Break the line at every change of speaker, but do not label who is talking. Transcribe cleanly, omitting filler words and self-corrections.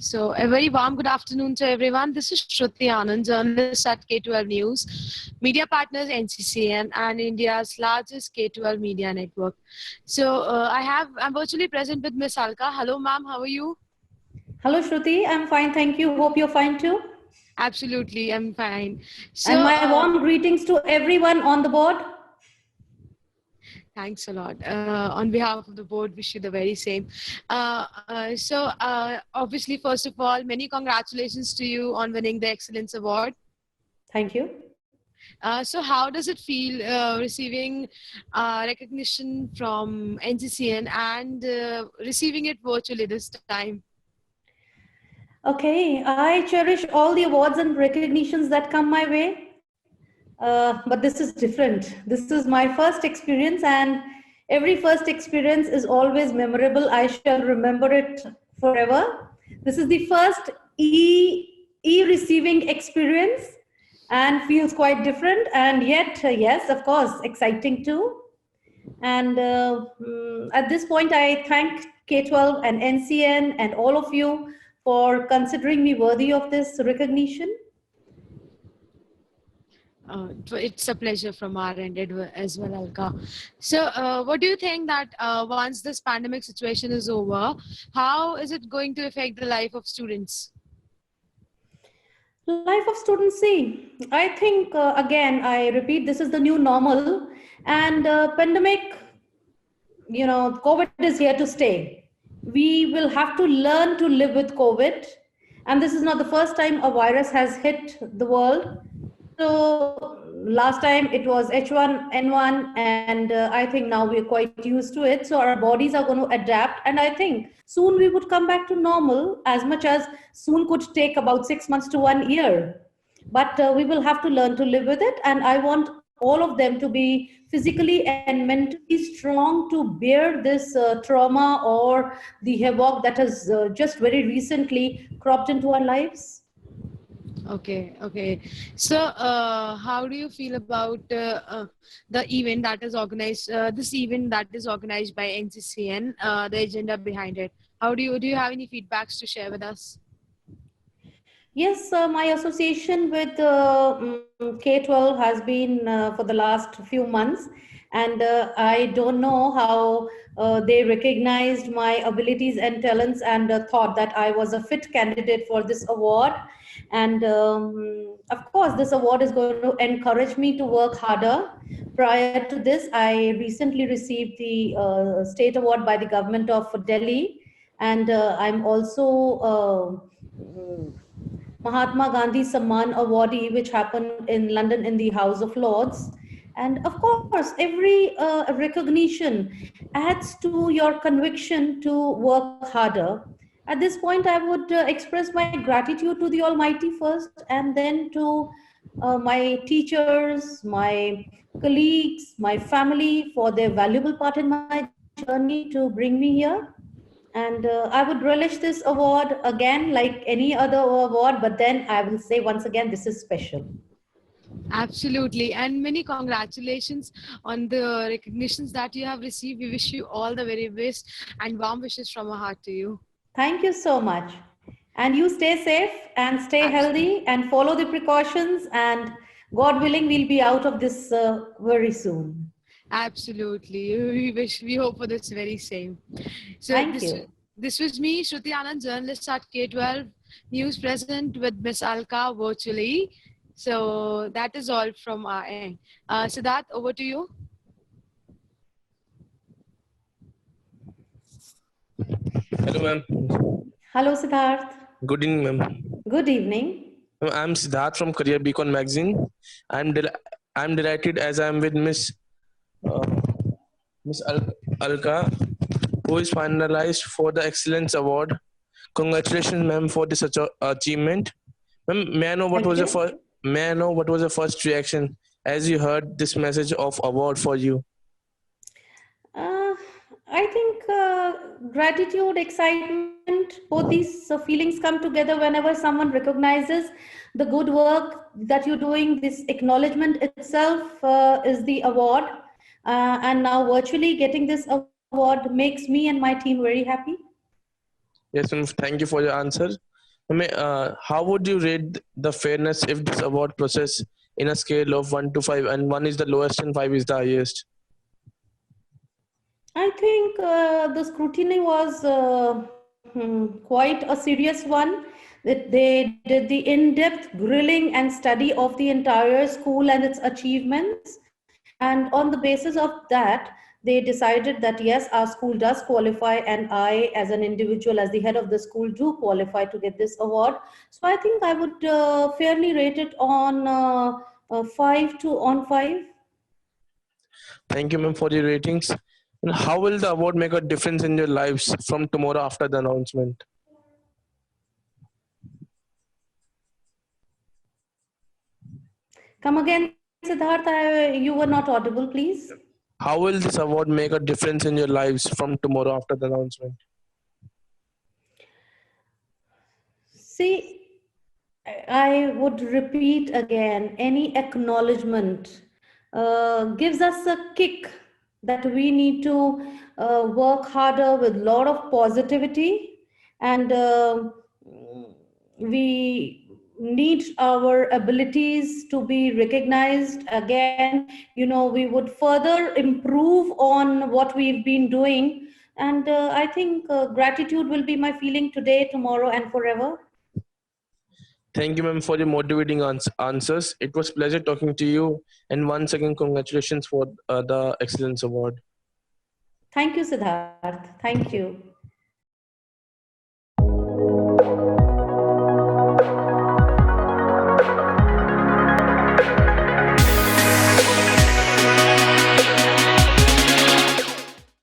So, a very warm good afternoon to everyone. This is Shruti Anand, journalist at K12 News, media partners NCCN, and India's largest K12 media network. So, I'm virtually present with Miss Alka. Hello, ma'am. How are you?
Hello, Shruti. I'm fine. Thank you. Hope you're fine too.
Absolutely, I'm fine. So,
And my warm greetings to everyone on the board.
Thanks a lot. On behalf of the board, wish you the very same. Obviously, first of all, many congratulations to you on winning the Excellence Award.
Thank you.
So how does it feel receiving recognition from NCCN and receiving it virtually this time?
Okay, I cherish all the awards and recognitions that come my way. But this is different. This is my first experience, and every first experience is always memorable. I shall remember it forever. This is the first e-receiving experience and feels quite different, and yet, yes, of course, exciting too. And at this point, I thank K12 and NCN and all of you for considering me worthy of this recognition.
It's a pleasure from our end as well, Alka. So what do you think that once this pandemic situation is over, how is it going to affect the life of students?
Life of students, see, I think, again, I repeat, this is the new normal, and pandemic, COVID is here to stay. We will have to learn to live with COVID, and this is not the first time a virus has hit the world. So last time it was H1N1, and I think now we're quite used to it. So our bodies are going to adapt, and I think soon we would come back to normal. As much as soon could take about 6 months to 1 year, but we will have to learn to live with it. And I want all of them to be physically and mentally strong to bear this trauma or the havoc that has just very recently cropped into our lives.
Okay. So, how do you feel about the event that is organized? This event that is organized by NCCN, the agenda behind it. How do you have any feedbacks to share with us?
Yes, my association with K12 has been for the last few months, and I don't know how they recognized my abilities and talents and thought that I was a fit candidate for this award. And of course, this award is going to encourage me to work harder. Prior to this, I recently received the state award by the government of Delhi, and I'm also Mahatma Gandhi Samman Awardee, which happened in London in the House of Lords. And of course, every recognition adds to your conviction to work harder. At this point, I would express my gratitude to the Almighty first, and then to my teachers, my colleagues, my family for their valuable part in my journey to bring me here. And I would relish this award again like any other award, but then I will say once again, this is special.
Absolutely, and many congratulations on the recognitions that you have received. We wish you all the very best and warm wishes from our heart to you.
Thank you so much. And you stay safe and stay healthy and follow the precautions, and God willing, we'll be out of this very soon.
Absolutely. We hope for this very same. So
Thank you.
This was me, Shruti Anand, journalist at K12 News, present with Miss Alka virtually. So that is all from our end. Siddharth, over to you.
Hello, ma'am.
Hello, Siddharth.
Good evening, ma'am.
Good evening.
I'm Siddharth from Career Beacon magazine. I'm delighted as I'm with Miss Alka, who is finalized for the Excellence Award. Congratulations, ma'am, for this achievement. Ma'am, may I know what was the first reaction as you heard this message of award for you?
I think gratitude, excitement, both these feelings come together whenever someone recognizes the good work that you're doing. This acknowledgement itself is the award. And now virtually getting this award makes me and my team very happy.
Yes, ma'am. Thank you for your answer. How would you rate the fairness if this award process in a scale of 1 to 5, and 1 is the lowest and 5 is the highest?
I think the scrutiny was quite a serious one. That they did the in-depth grilling and study of the entire school and its achievements. And on the basis of that, they decided that yes, our school does qualify, and I, as an individual, as the head of the school, do qualify to get this award. So I think I would fairly rate it on 5.
Thank you, ma'am, for your ratings. And how will the award make a difference in your lives from tomorrow after the announcement?
Come again, Siddharth, you were not audible, please.
How will this award make a difference in your lives from tomorrow after the announcement?
See, I would repeat again, any acknowledgement gives us a kick that we need to work harder with a lot of positivity, and we need our abilities to be recognized again. We would further improve on what we've been doing, and I think gratitude will be my feeling today, tomorrow, and forever.
Thank you, ma'am, for your motivating answers. It was a pleasure talking to you. And once again, congratulations for the Excellence Award.
Thank you, Siddharth. Thank you.